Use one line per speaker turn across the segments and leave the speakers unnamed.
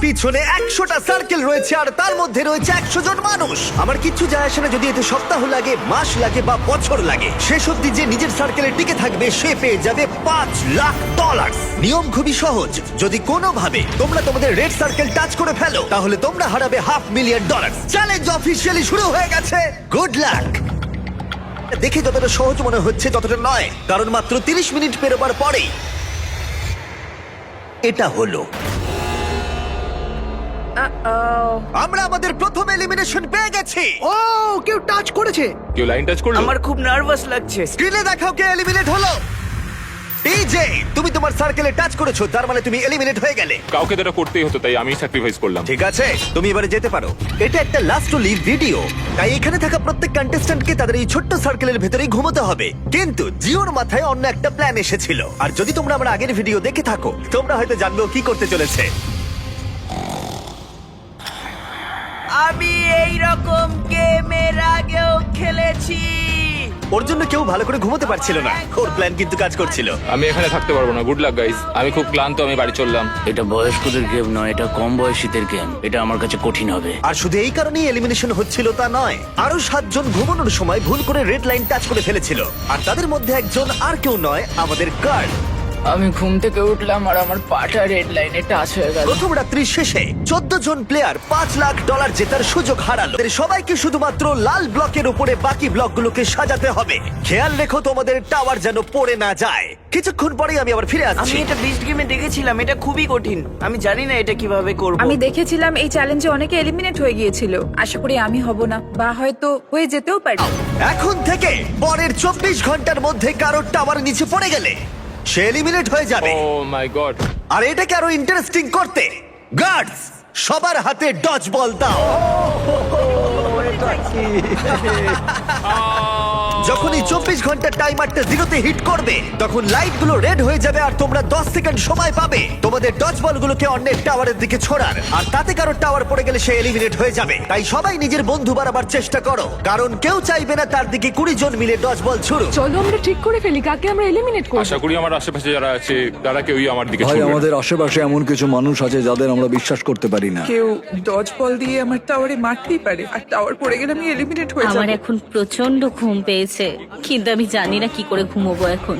পিছনে 100টা সার্কেল রয়েছে আর তার মধ্যে রয়েছে 100 জন মানুষ। আমার কিচ্ছু যায় আসে না যদি এতে সপ্তাহ লাগে, মাস লাগে বা বছর লাগে। শেষ অবধি যে নিজের সার্কেলে টিকে থাকবে সে পেয়ে যাবে $5,00,000। নিয়ম খুবই সহজ, যদি কোনোভাবে তোমরা তোমাদের রেড সার্কেল টাচ করে ফেলো তাহলে তোমরা হারাবে $500,000। চ্যালেঞ্জ অফিসিয়ালি শুরু হয়ে গেছে। Good luck. দেখে যতটা সহজ মনে হচ্ছে ততটা নয়, কারণ মাত্র 30 মিনিট পেরোবার পরেই এটা হলো। আমরা আমাদের প্রথম এলিমিনেশন পেয়ে গেছি।
ও কেউ টাচ করেছে।
কেউ লাইন টাচ করলো?
আমার খুব নার্ভাস লাগছে।
স্ক্রিনে দেখাও কে এলিমিনেট হলো। টিজে, তুমি তোমার সার্কেলে টাচ করেছো, তার মানে তুমি এলিমিনেট হয়ে গেলে।
কাউকে তো এটা করতেই হতো, তাই আমি স্যাক্রিফাইস করলাম।
ঠিক আছে, তুমি এবারে যেতে পারো। এটা একটা লাস্ট টু লিভ ভিডিও, তাই এখানে থাকা প্রত্যেক কন্টেস্ট্যান্টকে তাদের এই ছোট্ট সার্কেলের ভেতরেই ঘুমোতে হবে। কিন্তু জিওর মাথায় অন্য একটা প্ল্যান এসেছিল, আর যদি তোমরা আমার আগের ভিডিও দেখে থাকো তোমরা হয়তো জানবে ও কি করতে চলেছে।
আমি এই রকম গেম এর আগেও খেলেছি।
ওর জন্য কেউ ভালো করে ঘুমোতে পারছিল না, ওর প্ল্যান কিন্তু কাজ করছিল।
আমি এখানে থাকতে পারবো না। গুড লাক গাইস, আমি খুব ক্লান্ত, আমি বাড়ি চললাম।
এটা বয়স্কদের গেম নয়, এটা কম বয়সীদের গেম। এটা আমার কাছে কঠিন হবে।
আর শুধু এই কারণেই এলিমিনেশন হচ্ছিল তা নয়, আরো 7 জন ঘুমানোর সময় ভুল করে রেড লাইন টাচ করে ফেলেছিল। আর তাদের মধ্যে একজন আর কেউ নয়, আমাদের কার্ড।
আমি ঘুম থেকে উঠলাম আর আমার পাটা রেড লাইনে টাচ হয়ে গেল।
প্রথম রাত্রির শেষে 14 জন প্লেয়ার $5,00,000 জেতার সুযোগ হারালো। এদের সবাইকে শুধুমাত্র লাল ব্লকের উপরে বাকি ব্লকগুলোকে সাজাতে হবে। খেয়াল রেখো তোমাদের টাওয়ার যেন পড়ে না যায়। কিছুক্ষণ পরেই আমি আবার ফিরে
আমি
আসছি।
এটা বিস্ট গেমে দেখেছিলাম, এটা খুবই কঠিন। আমি জানি না এটা কিভাবে করব।
আমি দেখেছিলাম এই চ্যালেঞ্জে অনেকে এলিমিনেট হয়ে গিয়েছিল। আশা করি আমি হব না, বা হয়তো হয়ে যেতেও পারি।
এখন থেকে পরের 24 ঘন্টার মধ্যে কারোর টাওয়ার নিচে পড়ে গেলে সে এলিমিনেট হয়ে যাবে।
ও মাই গড।
আর এটাকে আরো ইন্টারেস্টিং করতে গার্ডস সবার হাতে ডজ বল দাও। যখন এই 24 ঘন্টার টাইমারটা জিরোতে হিট করবে তখন লাইটগুলো রেড হয়ে যাবে আর তোমরা 10 সেকেন্ড সময় পাবে তোমাদের ডজ বলগুলোকে অন্যের টাওয়ারের দিকে ছোড়ার। আর তাতে কারো টাওয়ার পড়ে গেলে সে এলিমিনেট হয়ে যাবে। তাই সবাই নিজের বন্ধু বাড়াবার চেষ্টা করো, কারণ কেউ চাইবে না তার দিকে 20 জন মিলে ডজ বল ছুড়ুক।
চলো আমরা ঠিক করে ফেলি কাকে আমরা এলিমিনেট করব।
আশা করি আমার আশেপাশে যারা আছে তারা কেউই আমার দিকে
ভাই
ছুঁড়বে না।
আমাদের আশেপাশে এমন কিছু মানুষ আছে যাদের আমরা বিশ্বাস করতে পারি না।
কেউ ডজ বল দিয়ে আমার টাওয়ারে মারতেই পারে, আর টাওয়ার পড়ে গেলে আমি এলিমিনেট হয়ে
আমার
যাব।
এখন প্রচন্ড ঘুম পেয়েছে, কিন্তু আমি জানি না কি করে ঘুমোবো এখন।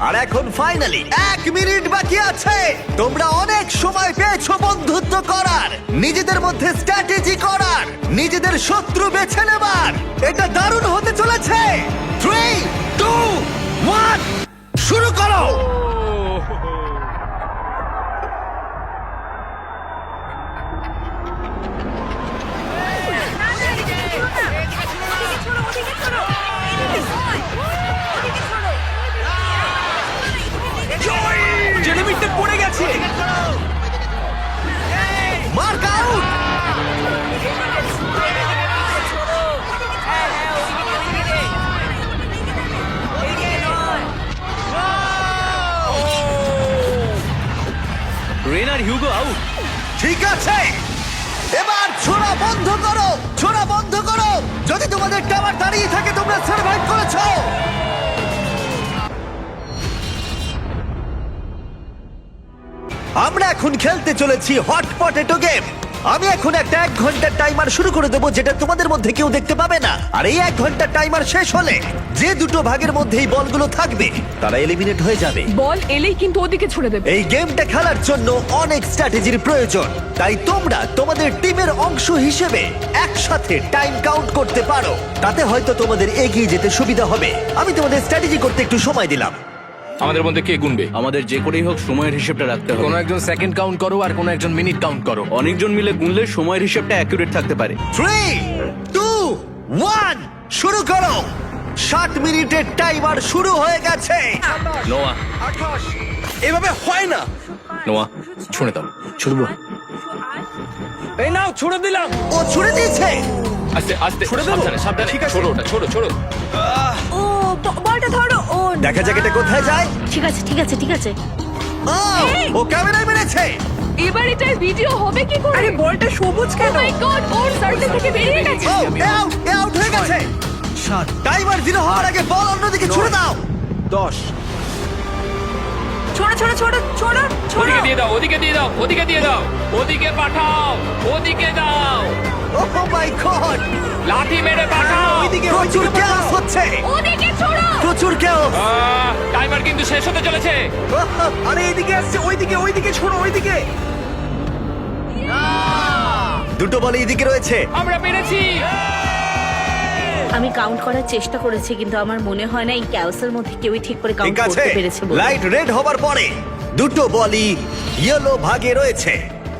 আর এখন ফাইনালি 1 মিনিট বাকি আছে। তোমরা অনেক সময় পেয়েছো বন্ধুত্ব করার, নিজেদের মধ্যে স্ট্র্যাটেজি করার, নিজেদের শত্রু বেছে নেবার। এটা দারুণ হতে চলেছে। 3, 2, 1 শুরু করো।
জেলিমিটে পড়ে গেছে।
Mark out.
Rayner Hugo out.
ঠিক আছে, এবার ছোড়া বন্ধ করো, ছোড়া বন্ধ করো। যদি তোমাদের টাওয়ার দাঁড়িয়ে থাকে তোমরা সার্ভাইভ করেছো। আমরা এখন খেলতে চলেছি হট পটেটো গেম। আমি এখন একটা 1 ঘন্টার টাইমার শুরু করে দেবো, যেটা তোমাদের মধ্যে কেউ দেখতে পাবে না। আর এই 1 ঘন্টার টাইমার শেষ হলে যে দুটো ভাগের মধ্যে এই বলগুলো থাকবে তারা এলিমিনেট হয়ে যাবে।
বল এলেই কিন্তু ওদিকে ছুড়ে দেবে।
এই গেমটা খেলার জন্য অনেক স্ট্র্যাটেজির প্রয়োজন, তাই তোমরা তোমাদের টিমের অংশ হিসেবে একসাথে টাইম কাউন্ট করতে পারো। তাতে হয়তো তোমাদের এগিয়ে যেতে সুবিধা হবে। আমি তোমাদের স্ট্র্যাটেজি করতে একটু সময় দিলাম।
আমাদের মধ্যে কে গুনবে?
আমাদের যে করেই হোক সময়ের হিসেবটা রাখতে হবে।
কোনো একজন সেকেন্ড কাউন্ট করো আর কোনো একজন মিনিট কাউন্ট করো।
অনেকজন মিলে গুনলে সময়ের হিসেবটা অ্যাকুরেট থাকতে পারে।
3, 2, 1 শুরু করো। 60 মিনিটের টাইমার শুরু হয়ে গেছে।
নোয়া, এভাবে হয় না। নোয়া, ছুঁড়ে দাও।
ছুড়বো।
এই নাও, ছুঁড়ে দিলাম।
ও ছুড়ে দিয়েছে।
আস্তে আস্তে, সাবধানে সাবধানে। ছোড়ো ওটা, ছোড়ো ছোড়ো।
ও বলটা ধরো। ও
দেখা যাক এটা কোথায় যায়।
ঠিক আছে ঠিক আছে ঠিক আছে।
ও, ও ক্যামেরায় মেরেছে।
এবার এটার ভিডিও হবে কি করে?
আরে বলটা সবুজ
ও
কেন?
মাই গড, ওর সার্কেল থেকে বেরিয়ে গেছে।
ও, এ আউট হয়ে গেছে। টাইমার 0 হওয়ার আগে বল অন্যদিকে ছুড়ে দাও।
10
ছোড়ো ছোড়ো ছোড়ো ছোড়ো ছোড়ো
ওদিকে দিয়ে দাও, ওদিকে দিয়ে দাও, ওদিকে দিয়ে দাও, ওদিকে পাঠাও, ওদিকে দাও,
ওহ মাই গড,
লাথি মেরে পাঠাও।
প্রচুর chaos হচ্ছে,
ওদিকে ছোড়ো।
প্রচুর chaos।
টাইমার কিন্তু শেষ হতে চলেছে।
আরে এইদিকে আসছে, ওইদিকে ছোড়ো, ওইদিকে।
দুটো বল এইদিকে রয়েছে।
আমরা পেরেছি।
আমি কাউন্ট করার চেষ্টা করেছি কিন্তু আমার মনে হয় না এই ক্যাওসের মধ্যে কেউই ঠিক করে কাউন্ট
ঠিক আছে,
করতে পেরেছে বলে।
লাইট রেড হবার পরে দুটো বলই ইয়েলো ভাগে রয়েছে।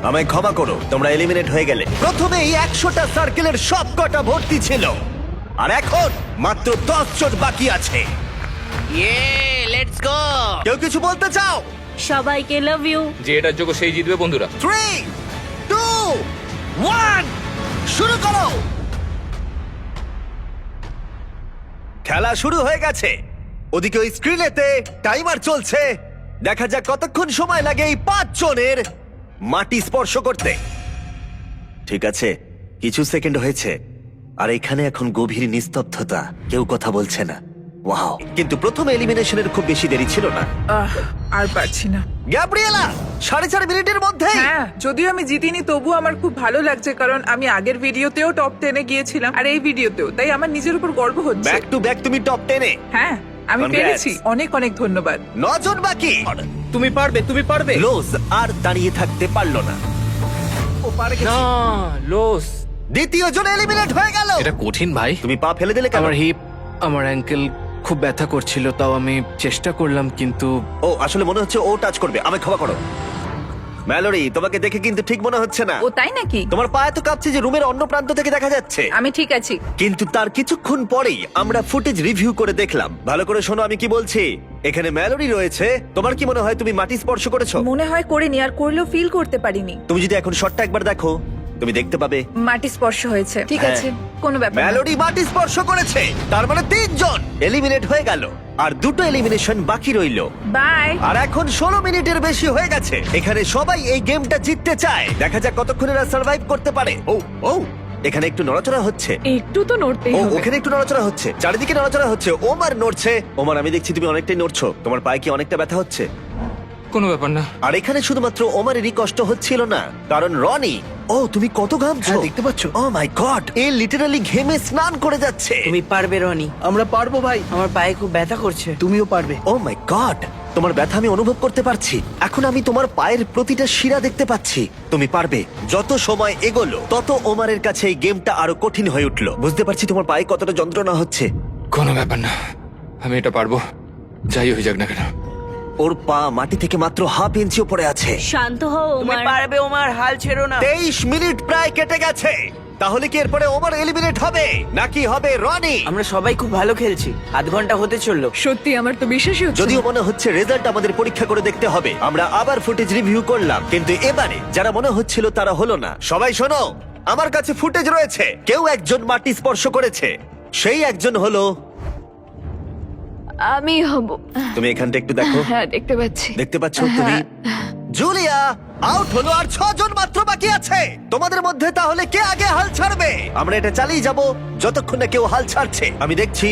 আমায় ক্ষমা করো, তোমরা এলিমিনেট হয়ে গেলে। প্রথমে এই 100টা সার্কেলের সব কটা ভর্তি ছিল, আর এখন মাত্র 10 জন বাকি আছে।
Let's go.
কেউ কিছু বলতে চাও?
সবাইকে লাভ ইউ।
যে এটার যোগ্য সেই জিতবে বন্ধুরা।
3, 2, 1, শুরু করো। খেলা শুরু হয়ে গেছে। ওদিকে ওই স্ক্রিনেতে টাইমার চলছে। দেখা যাক কতক্ষণ সময় লাগে এই 5 জনের মাটি স্পর্শ করতে। ঠিক আছে, কিছু সেকেন্ড হয়েছে, আর এখানে এখন গভীর নিস্তব্ধতা, কেউ কথা বলছে না। ওয়াও, কিন্তু প্রথম এলিমিনেশনের খুব বেশি দেরি ছিল না।
আর পারছি না।
গ্যাব্রিয়েলা 4.5 মিনিটের মধ্যে।
হ্যাঁ, যদিও আমি জিতিনি তবু আমার খুব ভালো লাগছে, কারণ আমি আগের ভিডিওতেও টপ 10-এ গিয়েছিলাম আর এই ভিডিওতেও, তাই আমার নিজের উপর গর্ব হচ্ছে।
ব্যাক টু ব্যাক তুমি টপ 10-এ।
হ্যাঁ, আমি
Congrats.
পেরেছি। অনেক অনেক ধন্যবাদ।
9 জন বাকি।
তুমি পারবে, তুমি পারবে।
লোজ আর দাঁড়িয়ে থাকতে পারলো না। ও পারে গেছে।
না, লস।
দ্বিতীয় জন এলিমিনেট হয়ে গেল।
এটা কঠিন ভাই।
তুমি পা ফেলে দিলে কেন?
আমার হিপ, আমার অ্যাঙ্কেল খুব ব্যথা করছিল, তাও আমি চেষ্টা করলাম, কিন্তু
ও আসলে মনে হচ্ছে ও টাচ করবে। আমায় ক্ষমা করো। ম্যালোরি, তোমাকে দেখে কিন্তু ঠিক মনে হচ্ছে না।
ও তাই নাকি?
তোমার পা এত কাঁপছে যে রুমের অন্য প্রান্ত থেকে দেখা যাচ্ছে।
আমি ঠিক আছি।
কিন্তু তার কিছুক্ষণ পরেই আমরা ফুটেজ রিভিউ করে দেখলাম। ভালো করে শোনো আমি কি বলছি। এখানে ম্যালোরি রয়েছে। তোমার কি মনে হয় তুমি মাটি স্পর্শ করেছো?
মনে হয় করিনি, আর করলেও ফিল করতে পারিনি।
তুমি যদি এখন শটটা একবার দেখো, তুমি দেখতে পাবে
মাটি স্পর্শ হয়েছে। ঠিক
হ্যাঁ।
আছে, কোনো ব্যাপার না।
ম্যালোরি মাটি স্পর্শ করেছে, তার মানে 3 জন এলিমিনেট হয়ে গেল, আর দুটো এলিমিনেশন বাকি রইল।
বাই।
আর এখন 16 মিনিটের বেশি হয়ে গেছে। এখানে সবাই এই গেমটা জিততে চায়। দেখা যাক কতক্ষণ এরা সার্ভাইভ করতে পারে। ও ও, এখানে একটু নড়াচড়া হচ্ছে।
একটু তো নড়তেই
ও
হবে।
ওখানে একটু নড়াচড়া হচ্ছে, চারিদিকে নড়াচড়া হচ্ছে। ওমার নড়ছে। ওমার, আমি দেখছি তুমি অনেকটাই নড়ছো। তোমার পায়ে কি অনেকটা ব্যথা হচ্ছে?
কোনো ব্যাপার না।
আর এখানে শুধুমাত্র ওমারেরই কষ্ট হচ্ছিল না, কারণ রনি, ও তুমি কত ঘামছো।
হ্যাঁ, দেখতে পাচ্ছো?
ও মাই গড, এ লিটারালি ঘেমে স্নান করে যাচ্ছে।
তুমি পারবে রনি।
আমরা পারবো ভাই,
আমার পায়ে খুব ব্যথা করছে।
তুমিও পারবে।
ও মাই গড, তোমার ব্যথা আমি অনুভব করতে পারছি। এখন আমি তোমার পায়ের প্রতিটা শিরা দেখতে পাচ্ছি। তুমি পারবে। যত সময় এগোলো তত ওমারের কাছে এই গেমটা আরো কঠিন হয়ে উঠলো। বুঝতে পারছি তোমার পায়ে কতটা যন্ত্রণা হচ্ছে।
কোনো ব্যাপার না, আমি এটা পারবো, যাই হয়ে যাক না কেন।
ওর পা মাটি থেকে মাত্র হাফ ইঞ্চি উপরে আছে।
শান্ত হও
তুমি
ওমার।
পারবে ওমার, হাল ছেড়ো না।
23 মিনিট প্রায় কেটে গেছে। তাহলে কি এরপরে ওমার এলিমিনেট হবে নাকি হবে রনি?
আমরা সবাই খুব ভালো খেলছি। আধ ঘন্টা হতে চললো।
সত্যি আমার তো বিশ্বাসই হচ্ছে
যদিও
না।
মনে হচ্ছে রেজাল্ট আমাদের পরীক্ষা করে দেখতে হবে। আমরা আবার ফুটেজ রিভিউ করলাম, কিন্তু এবারে যারা মনে হচ্ছিল তারা হলো না। সবাই শোনো, আমার কাছে ফুটেজ রয়েছে। কেউ একজন মাটি স্পর্শ করেছে, সেই একজন হলো
আমি হব।
তুমি। এখানটা একটু দেখো।
হ্যাঁ, দেখতে পাচ্ছি।
দেখতে পাচ্ছ তুমি? জুলিয়া আউট হলো, আর 6 জন মাত্র বাকি আছে। তোমাদের মধ্যে তাহলে কে আগে হাল ছাড়বে? আমরা এটা চালিয়ে যাব যতক্ষণ না কেউ হাল ছাড়ছে। আমি দেখছি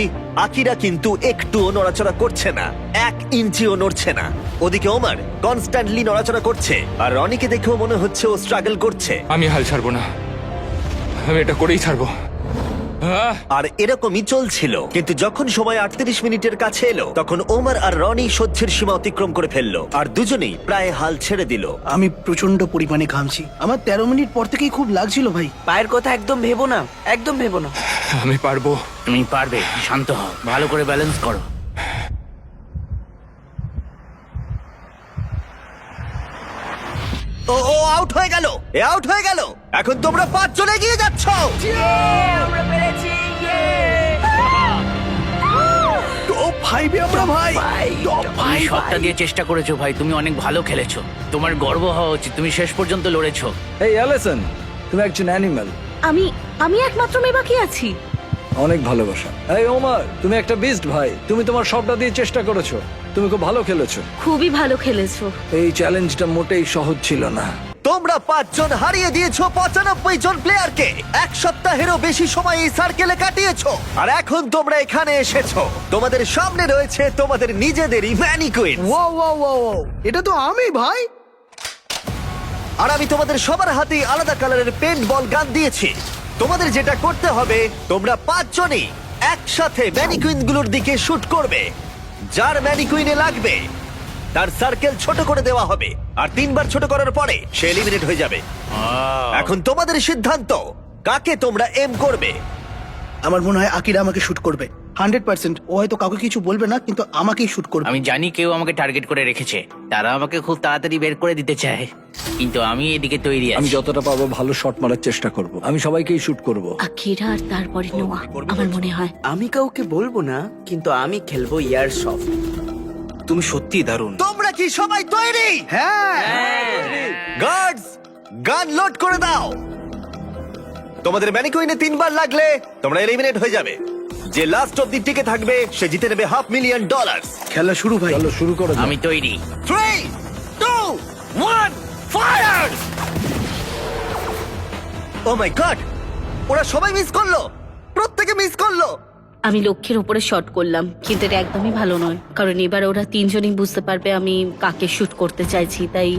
আকিরা কিন্তু একটুও নড়াচড়া করছে না, 1 ইঞ্চিও নড়ছে না। ওদিকে ওমার কনস্ট্যান্টলি নড়াচড়া করছে, আর রনিকে দেখেও মনে হচ্ছে ও স্ট্রাগল করছে।
আমি হাল ছাড়বো না, আমি এটা করেই ছাড়বো।
আর এরকমই চলছিল, কিন্তু যখন সময় 38 মিনিটের কাছে এলো তখন ওমার আর রনি সহ্যের সীমা অতিক্রম করে ফেললো, আর দুজনেই প্রায় হাল ছেড়ে দিল।
আমি প্রচন্ড পরিমাণে ঘামছি। আমার 13 মিনিট পর থেকেই খুব লাগছিল ভাই।
পায়ের কথা একদম ভেবো না, একদম ভেবো না।
আমি পারবো।
তুমি পারবে, শান্ত হও, ভালো করে ব্যালেন্স করো।
ও ও আউট হয়ে গেল, এ আউট হয়ে গেল। এখন তোমরা 5 জন এগিয়ে যাচ্ছ।
আমরা পেরেছি।
টপ 5-এ আমরা ভাই। টপ
তুমি সবটা দিয়ে চেষ্টা করেছো ভাই, তুমি অনেক ভালো খেলেছো। তোমার গর্ব হওয়া উচিত, তুমি শেষ পর্যন্ত লড়েছো।
এই অ্যালিসন, তুমি একজন অ্যানিমাল।
আমি একমাত্র মেয়ে বাকি আছি।
অনেক ভালোবাসা। এই ওমার, তুমি একটা বিস্ট ভাই। তুমি তোমার সবটা দিয়ে চেষ্টা করেছো। তুমি খুব ভালো খেলেছো।
খুবই ভালো খেলেছো।
এই চ্যালেঞ্জটা মোটেই সহজ ছিল না।
তোমরা 5 জন হারিয়ে দিয়েছো 95 জন প্লেয়ারকে। এক সপ্তাহেরও বেশি সময় এই সার্কেলে কাটিয়েছো, আর এখন তোমরা এখানে এসেছো। তোমাদের সামনে রয়েছে তোমাদের নিজেদেরই ম্যানিকুইন।
ও এটা তো আমি ভাই।
আর আমি তোমাদের সবার হাতেই আলাদা কালারের পেন্ট বল গান দিয়েছি। তোমাদের যেটা করতে হবে, তোমরা 5 জনই একসাথে ম্যানিকুইন গুলোর দিকে শুট করবে। যার ম্যানিকুইনে লাগবে তার সার্কেল ছোট করে দেওয়া হবে, আর 3 বার ছোট করার পরে সে এলিমিনেট হয়ে যাবে। এখন তোমাদের সিদ্ধান্ত, কাকে তোমরা এম করবে।
আমার মনে হয় আকিরা আমাকে শুট করবে 100%। ও হয়তো কাউকে কিছু বলবে না, কিন্তু আমাকেই শুট করবে।
আমি জানি কেউ আমাকে টার্গেট করে রেখেছে, তারা আমাকে খুব তাড়াতাড়ি বের করে দিতে চায়, কিন্তু আমি এদিকে তৈরি
আমি
আছি।
যতটা পারবো ভালো শট মারার চেষ্টা করব। আমি সবাইকেই শুট করব।
আকিরা আর তারপরে নোয়া আমার মনে হয়।
আমি কাউকে বলবো না, কিন্তু আমি খেলবো ইয়ার সফট।
তুমি সত্যি দারুণ।
তোমরা কি সবাই তৈরি?
হ্যাঁ।
গার্ডস, গান লোড করে দাও। তোমাদের ম্যানিকুইনে 3 বার লাগলে তোমরা এলিমিনেট হয়ে যাবে। যে লাস্ট অব্দি টিকে থাকবে সে জিতে নেবে $500,000।
খেলা শুরু ভাই।
চলো শুরু করো।
আমি তৈরি।
3, 2, 1, ফায়ার! ও মাই গড, ওরা সবাই মিস করলো, প্রত্যেকে মিস করলো।
আমি লক্ষ্যের উপরে শট করলাম, কিন্তু এটা একদমই ভালো নয়, কারণ এবার ওরা তিনজনই বুঝতে পারবে আমি কাকে শুট করতে চাইছি। তাই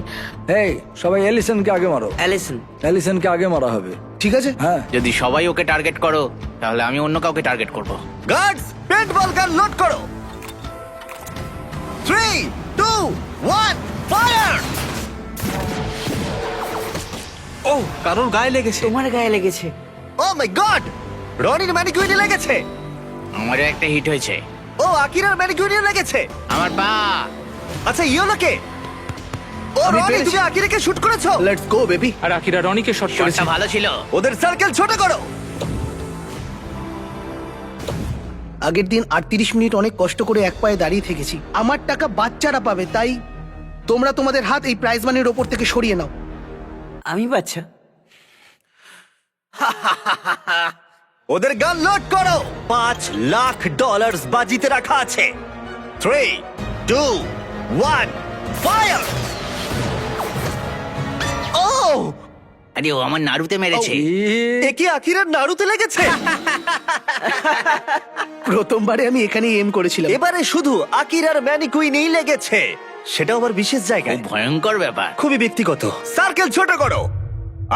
এই সবাই এলিসনকে আগে মারো।
অ্যালিসন,
এলিসনকে আগে মারা হবে।
ঠিক আছে।
হ্যাঁ
যদি সবাই ওকে টার্গেট করো, তাহলে আমি অন্য কাউকে টার্গেট করব।
গার্ডস, পেন্ট বল গান লোড করো। 3, 2, 1, ফায়ার!
ও কারোর গায়ে লেগেছে।
তোমার গায়ে লেগেছে।
ও মাই গড, রনির ম্যানিকুইনে লেগেছে।
আমারও একটা হিট হয়েছে।
ও আকিরার ম্যানিকুইনে লেগেছে।
আমার পা।
আচ্ছা ইয়োলোকে, ও
আমি
রনি,
পেরেছি।
তুমি আকিরাকে শুট করেছো।
Let's go baby.
আর আকিরা রনিকে শট করেছে।
শটটা ভালো ছিল।
ওদের সার্কেল ছোট করো।
আগের দিন 38 মিনিট অনেক কষ্ট করে এক পায়ে দাঁড়িয়ে থেকেছি। আমার টাকা বাচ্চারা পাবে, তাই তোমরা তোমাদের হাত এই প্রাইজ মানির ওপর থেকে সরিয়ে নাও।
আমি বাচ্চা।
ওদের গান লোড করো। $5,00,000 বাজিতে রাখা আছে। 3, 2, 1, ফায়ার! ও
আরে ও আমার নাড়ুতে মেরেছে।
এ কি আকিরার নাড়ুতে লেগেছে?
প্রথমবারে আমি এখানেই এম করেছিলাম।
এবারে শুধু আকিরার ম্যানিকুইনেই লেগেছে, সেটা আবার বিশেষ জায়গায়।
খুব ভয়ঙ্কর ব্যাপার।
খুবই ব্যক্তিগত। সার্কেল ছোট করো।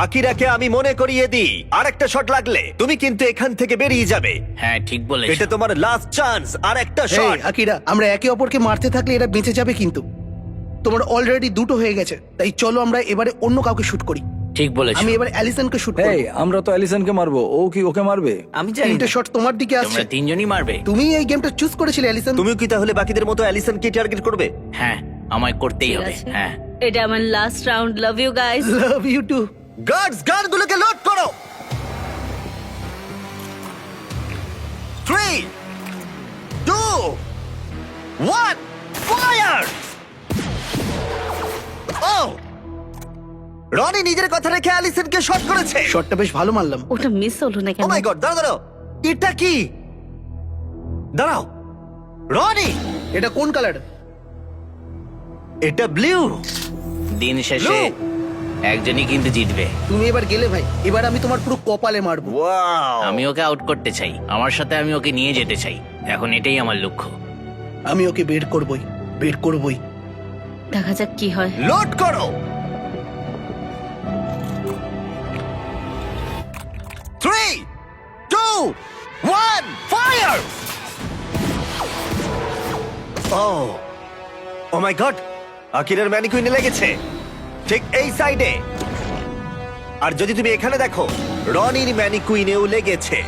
আকিরাকে আমি মনে করিয়ে দিই, আরেকটা শট লাগলে তুমি কিন্তু এখান থেকে বেরিয়ে যাবে।
হ্যাঁ ঠিক বলেছো।
এটা তোমার লাস্ট চান্স, আর একটা
এই,
শট।
আকিরা, আমরা একে অপরকে মারতে থাকলে এরা বেঁচে যাবে, কিন্তু তোমার অলরেডি দুটো হয়ে গেছে। তাই চলো আমরা এবারে অন্য কাউকে শুট করি।
ঠিক বলেছো।
আমি এবার অ্যালিসনকে শুট
এই
করব।
আমরা তো এলিসনকে মারবো, ও কি ওকে মারবে?
আমি জানি
তিনটে
না।
শট তোমার দিকে আসছে।
তোমরা তিনজনই মারবে।
তুমি এই গেমটা চুজ করেছিলে অ্যালিসন।
তুমিও কি তাহলে বাকিদের মতো অ্যালিসনকে টার্গেট করবে?
হ্যাঁ আমায় করতেই
ঠিক
হবে।
আছে।
হ্যাঁ
এটা আমার last round. Love you guys.
Love you too.
Guards, গানগুলোকে লোড করো। 3, 2, 1, ফায়ার! ও রনি নিজের কথা রেখে অ্যালিসনকে শট করেছে।
শটটা বেশ ভালো মারলাম।
ওটা মিস হলো না
ও
কেন?
মাই গড, দাঁড়াও দাঁড়াও, এটা কি? দাঁড়াও রনি,
এটা কোন কালার?
এটা ব্লু।
দিন শেষে একজনই কিন্তু জিতবে।
তুমি এবার গেলে ভাই, এবার আমি তোমার পুরো কপালে মারবো।
ওয়াও,
আমি ওকে আউট করতে চাই, আমার সাথে আমি ওকে নিয়ে যেতে চাই। এখন এটাই আমার লক্ষ্য।
আমি ওকে বের করবই, বের করবই।
দেখা যাক কি হয়।
লোড করো। 3, 2, 1, ফায়ার! ও মাই গড, আকিরার ম্যানিকুইনে লেগেছে ঠিক এই সাইডে। আর যদি তুমি এখানে দেখো, রনির ম্যানিকুইনেও লেগেছে।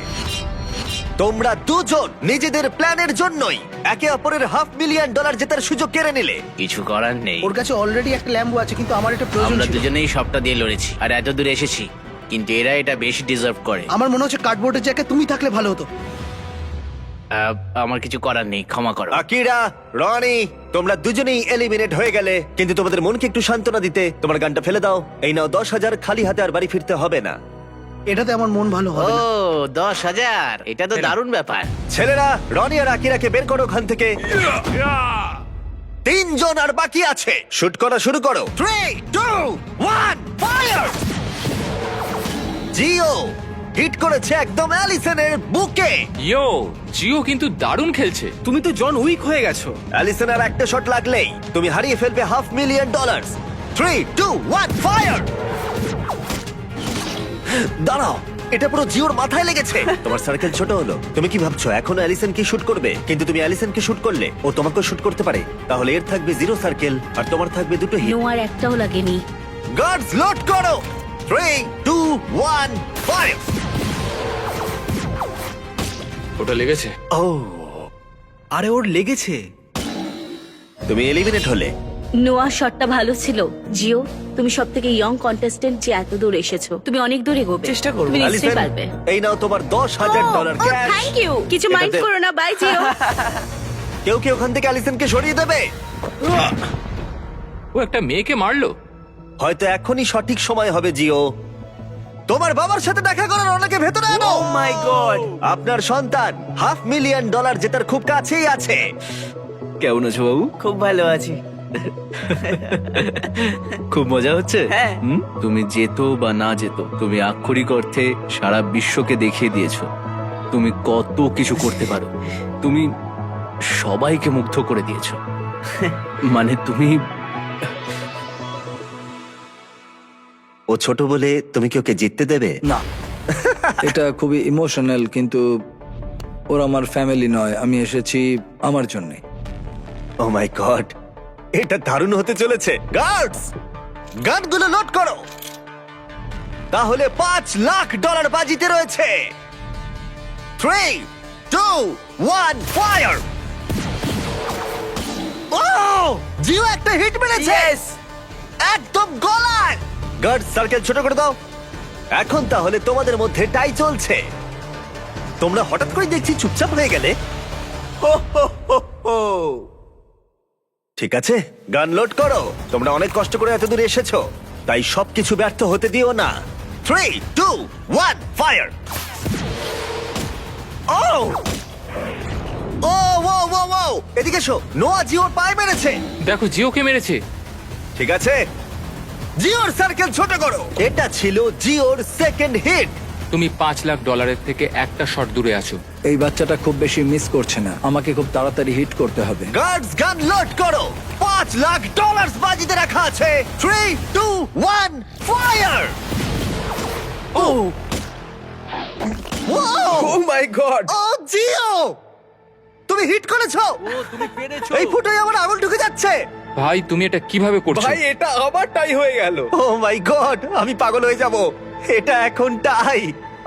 তোমরা দুজন নিজেদের প্ল্যানের জন্যই একে অপরের $500,000 জেতার সুযোগ কেড়ে নিলে।
কিছু করার নেই।
ওর কাছে অলরেডি একটা ল্যাম্বো আছে, কিন্তু আমার এটা প্রয়োজন
আমরা
ছিল।
দুজনেই সবটা দিয়ে লড়েছি আর এত দূরে এসেছি, কিন্তু এরা এটা বেশি ডিজার্ভ করে।
আমার মনে হচ্ছে কার্ডবোর্ডের জায়গায় তুমি থাকলে ভালো হতো।
আমার কিছু করার নেই, ক্ষমা করো।
আকিরা, রনি, তোমরা দুজনেই এলিমিনেট হয়ে গেলে, কিন্তু তোমাদের মনকে একটু সান্ত্বনা দিতে তোমার গানটা ফেলে দাও। এই নাও 10,000, খালি হাতে আর বাড়ি ফিরতে হবে না।
এটাতে আমার মন ভালো
ও
হবে না।
10,000, এটা তো দারুণ ব্যাপার।
ছেলেরা, রনি আর আকিরাকে বের করো ওখান থেকে। তিনজন আর বাকি আছে। শুট করা শুরু করো। 3, 2, 1, ফায়ার! জিও হিট করেছে একদম অ্যালিসনের বুকে।
ইয়ো, জিও কিন্তু দারুণ খেলছে।
তুমি তো জন উইক হয়ে গেছো।
অ্যালিসন আর একটা শট লাগলেই তুমি হারিয়ে ফেলবে $500,000। 3, 2, 1, ফায়ার! দাঁড়াও, এটা পুরো জিওর মাথায় লেগেছে। তোমার সার্কেল ছোট হলো। তুমি কি ভাবছো এখনো অ্যালিসন কি শুট করবে? কিন্তু তুমি অ্যালিসনকে শুট করলে ও তোমাকেও শুট করতে পারে। তাহলে এর থাকবে 0 সার্কেল আর তোমার থাকবে 2 হিট।
নোয়ার একটাও লাগেনি।
গার্ডস লোড করো। 3, 2, 1, ফায়ার!
ওটা লেগেছে।
ও,
আরে ওর লেগেছে।
তুমি এলিমিনেট হলে।
নোয়া শটটা ভালো ছিল। জিও, তুমি সব থেকে ইয়ং কন্টেস্টেন্ট যে এত দূর এসেছো। তুমি অনেক দূর এগোবে।
চেষ্টা করবো।
তুমি নিশ্চয়ই
অ্যালিসন,
পারবে।
এই নাও তোমার $10,000 ক্যাশ।
Thank you. কিছু
এটাতে-
মাইন্ড করো না, বাই জিও।
কেউ কি ওখান থেকে অ্যালিসনকে সরিয়ে দেবে?
ও একটা মেয়েকে মারলো।
হয়তো এখনই সঠিক সময় হবে জিও। তোমার বাবার সাথে দেখা করার অনেকে ভেতরে আনো।
ও মাই গড!
আপনার সন্তান $500,000 জেতার খুব কাছেই আছে।
কেমন আছো বাবু?
খুব ভালো আছি।
খুব মজা হচ্ছে।
হ্যাঁ।
তুমি যেতো বা না যেতো, তুমি আক্ষরিক অর্থে সারা বিশ্বকে দেখিয়ে দিয়েছো তুমি কত কিছু করতে পারো। তুমি সবাইকে মুগ্ধ করে দিয়েছো। মানে তুমি
ও ছোট বলে তুমি কি ওকে জিততে দেবে?
না, এটা খুবই ইমোশনাল, কিন্তু ওরা আমার ফ্যামিলি নয়। আমি এসেছি আমার জন্যে।
ও মাই গড, এটা দারুণ হতে চলেছে। গার্ডস, গানগুলো লোড করো। তাহলে $5,00,000 বাজিতে রয়েছে। 3, 2, 1, ফায়ার! ও, জিও একটা হিট মেরেছে।
Yes!
একদম গলায়। গার্ড, সার্কেল ছোট করে দাও। এখন তাহলে তোমাদের মধ্যে টাই চলছে। তোমরা হঠাৎ করে দেখছি চুপচাপ হয়ে গেলে। ঠিক আছে, গান লোড করো। তোমরা অনেক কষ্ট করে এত দূরে এসেছো, তাই সবকিছু ব্যর্থ হতে দিও না। 3, 2, 1, ফায়ার! ও ও ও ও ও, এদিকে এসো। নোয়া জিওর পায়ে মেরেছে।
দেখো, জিওকে মেরেছে।
ঠিক আছে, জিওর সার্কেল ছোট করো। এটা ছিল জিওর সেকেন্ড হিট।
তুমি $5,00,000 থেকে একটা শট দূরে আছো।
এই বাচ্চাটা খুব বেশি মিস করছে না। আমাকে খুব তাড়াতাড়ি হিট করতে হবে।
গার্ডস, গান লোড করো। $5,00,000 বাজিতে রাখা আছে। 3, 2, 1, ফায়ার! ও ও
মাই গড!
ও জিও, তুমি হিট করেছো।
তুমি পেরেছো।
এই ফুটোয় আমার আঙুল ঢুকে যাচ্ছে।
ভাই, তুমি এটা কিভাবে করছো?
এটা আবার টাই হয়ে গেল।
ও মাই গড, আমি পাগল হয়ে যাব। এটা এখন টাই,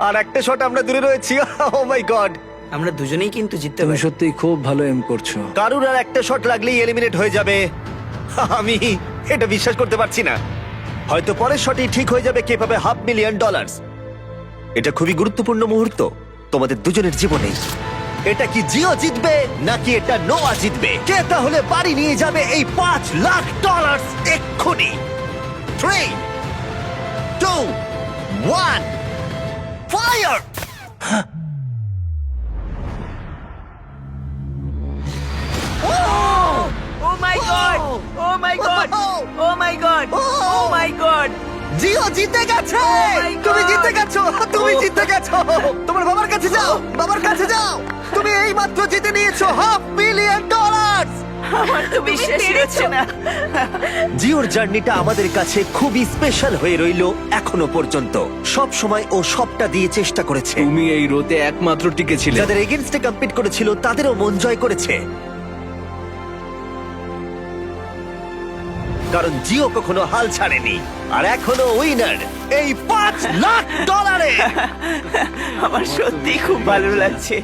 আর একটা শট আমরা দূরে রয়েছি। ও মাই গড,
আমরা দুজনেই কিন্তু জিততে
তুমি
পারি।
সত্যিই খুব ভালো এম করছো।
কারুর আর একটা শট লাগলেই এলিমিনেট হয়ে যাবে। আমি এটা বিশ্বাস করতে পারছি না। হয়তো পরের শটেই ঠিক হয়ে যাবে কে পাবে $500,000। এটা খুবই গুরুত্বপূর্ণ মুহূর্ত তোমাদের দুজনের জীবনে। এটা কি জিও জিতবে নাকি এটা নোয়া জিতবে? কে তাহলে বাড়ি নিয়ে যাবে এই $5,00,000 এক্ষুনি? 3, 2, 1, ফায়ার!
ও মাই গড! ও মাই গড! ও মাই গড! ও মাই গড!
জিও জিতে গেছে।
my God!
তুমি জিতে গেছো, তুমি জিতে গেছো। তোমার বাবার কাছে যাও, বাবার কাছে যাও। তুমি এই মাত্র জিতে নিয়েছো $500,000।
আমার তো বিশ্বাসই হচ্ছে না।
জিওর জার্নিটা আমাদের কাছে খুবই স্পেশাল হয়ে রইলো এখনো পর্যন্ত। সব সময় ও সবটা দিয়ে চেষ্টা করেছে।
তুমি এই রোতে একমাত্র টিকে ছিলে।
যাদের এগেইনস্টে কম্পিট করেছিল তাদেরও মন জয় করেছে, কারণ জিও কখনো হাল ছাড়েনি। আর এখনো উইনার এই $5,00,000।
আমার সত্যি খুব ভালো লাগছে।